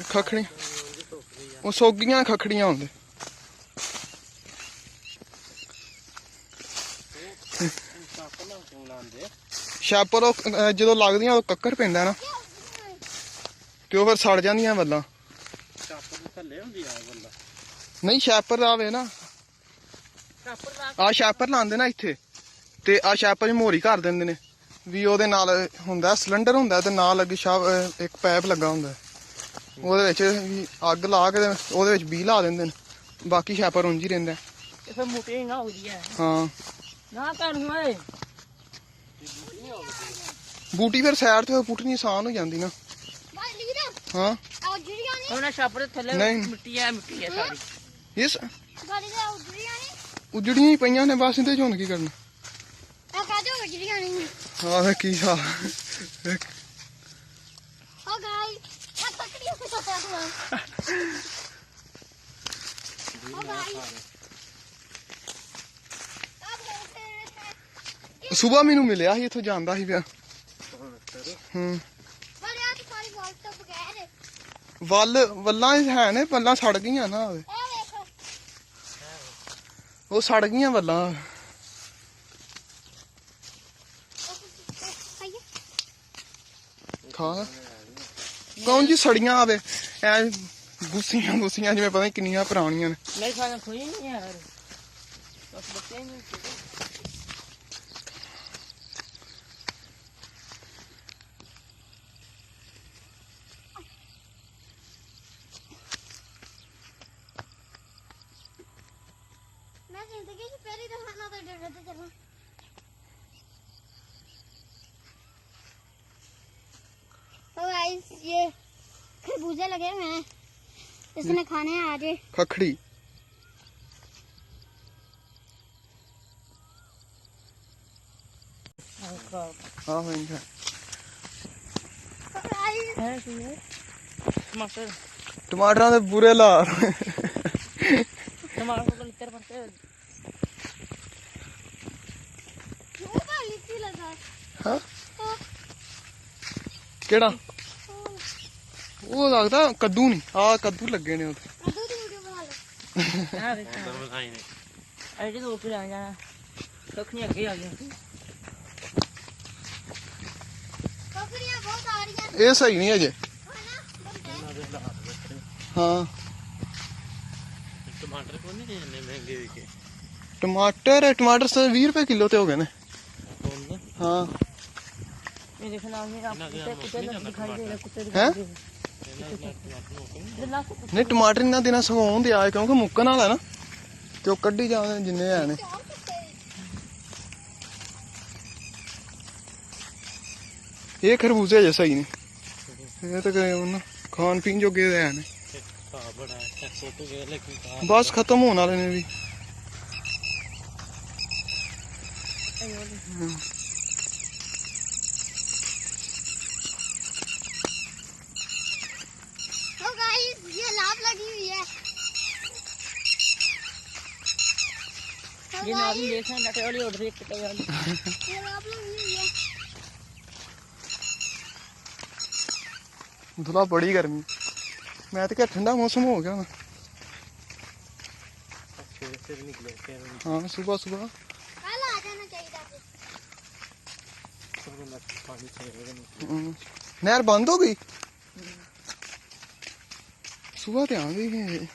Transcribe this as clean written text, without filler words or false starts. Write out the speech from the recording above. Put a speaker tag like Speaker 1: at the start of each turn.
Speaker 1: खखड़ी वो सोगियां खखड़ियां होंदे छापर जो लगदियां उदों कक्कर पैंदा ना ते ओह फिर सड़ जांदियां वल्लां नहीं छापर आवे ना आ छापर लांदे ना इत्थे ते आ छापर च मोहरी कर दिंदे ने भी ओहदे नाल हुंदा सिलेंडर हुंदा ते नाल अग्गे एक पैप लगा हुंदा ओहदे विच अग्ग ला के ओहदे विच बीऽ ला दिंदे ने बाकी छापर उंज ही रहिंदा
Speaker 2: फिर मुट्टी ना होदी है
Speaker 1: हां
Speaker 2: ना कर होए
Speaker 1: बूटी फिर साइड ते पुट्टनी आसान हो जांदी ना हां
Speaker 2: ਉਹਨੇ ਛਾਪਰ ਥੱਲੇ ਮਿੱਟੀ ਹੈ ਸਾਰੀ
Speaker 1: ਇਸ ਉਜੜੀਆਂ ਹੀ ਪਈਆਂ ਨੇ ਬਸ ਇਹਦੇ ਚ ਹੁਣ ਕੀ ਕਰਨਾ
Speaker 3: ਆ ਕਾਹਦੇ ਉਜੜੀਆਂ ਨਹੀਂ
Speaker 1: ਹਾਂ ਵੇ ਕੀ ਹਾਲ
Speaker 3: ਓ ਗਾਇਸ ਆ ਤਕੜੀਆਂ ਪਤਾ ਹੁਆ ਓ ਗਾਇਸ
Speaker 1: ਸੁਬਾ ਮੈਨੂੰ ਮਿਲਿਆ ਸੀ ਇੱਥੋਂ ਜਾਂਦਾ ਸੀ ਪਿਆ ਵੱਲਾਂ ਹੈ ਨੇ ਵੱਲਾਂ ਸੜ ਗਈਆਂ ਨਾ ਉਹ ਸੜ ਗਈਆਂ ਵੱਲਾਂ ਖਾ ਕੌਣ ਜੀ ਸੜੀਆਂ ਆਵੇ ਐ ਗੁੱਸੀਆਂ ਜਿਵੇਂ ਪਤਾ ਨਹੀਂ ਕਿੰਨੀਆਂ ਪੁਰਾਣੀਆਂ ਨੇ
Speaker 2: ਨਹੀਂ ਖਾਣਾ ਕੋਈ ਨਹੀਂ ਯਾਰ ਬਸ ਬੱਚੇ ਨਹੀਂ
Speaker 3: जिंदगी की पहली दफा ना तो डरते चलना तो गाइस ये खरबूजे लगे हुए हैं इसने खाने हैं आज
Speaker 1: खखड़ी हाँ इनका टमाटर दे बुरे ला
Speaker 2: टमाटर को लिटर पड़ते
Speaker 1: हाँ केड़ा वो लगदा कद्दू नहीं आ कद्दू लगे ने उधर
Speaker 3: कद्दू दी वीडियो बना लो
Speaker 2: अंदर बनाई ने अरे तो ऊपर आ जाना कखनी आगे आ गया
Speaker 3: ककड़ियां बहुत आ रही हैं
Speaker 1: ये सही नहीं अजे हाँ
Speaker 4: टमाटर को नहीं इतने महंगे बिके
Speaker 1: टमाटर 20 रुपए किलो ते हो गए ने हाँ
Speaker 2: ये देखना कुत्ते दिखाई दे रहे कुत्ते
Speaker 1: हैं नहीं टमाटर इन्ना दिना सगों दिया क्योंकि मुक्कन वाला ना ते कड्ढी जाने जिन्ने है ने ये खरबूजे जे सही ने ये तो खान पीन जोगे है ने बस खत्म होने वाले ने भी
Speaker 3: तो गाइस ये लाभ लगी हुई है
Speaker 2: ये नाली देखना डटे वाली उड़ रही है कितने वाली
Speaker 3: ये लाभ लगी हुई है
Speaker 1: धुला बड़ी गर्मी मैं तो क्या ठंडा मौसम हो गया ना हाँ सुबह
Speaker 3: कल आ जाना चाहिए
Speaker 1: नहर बंद हो गई सुबह तो आ गई है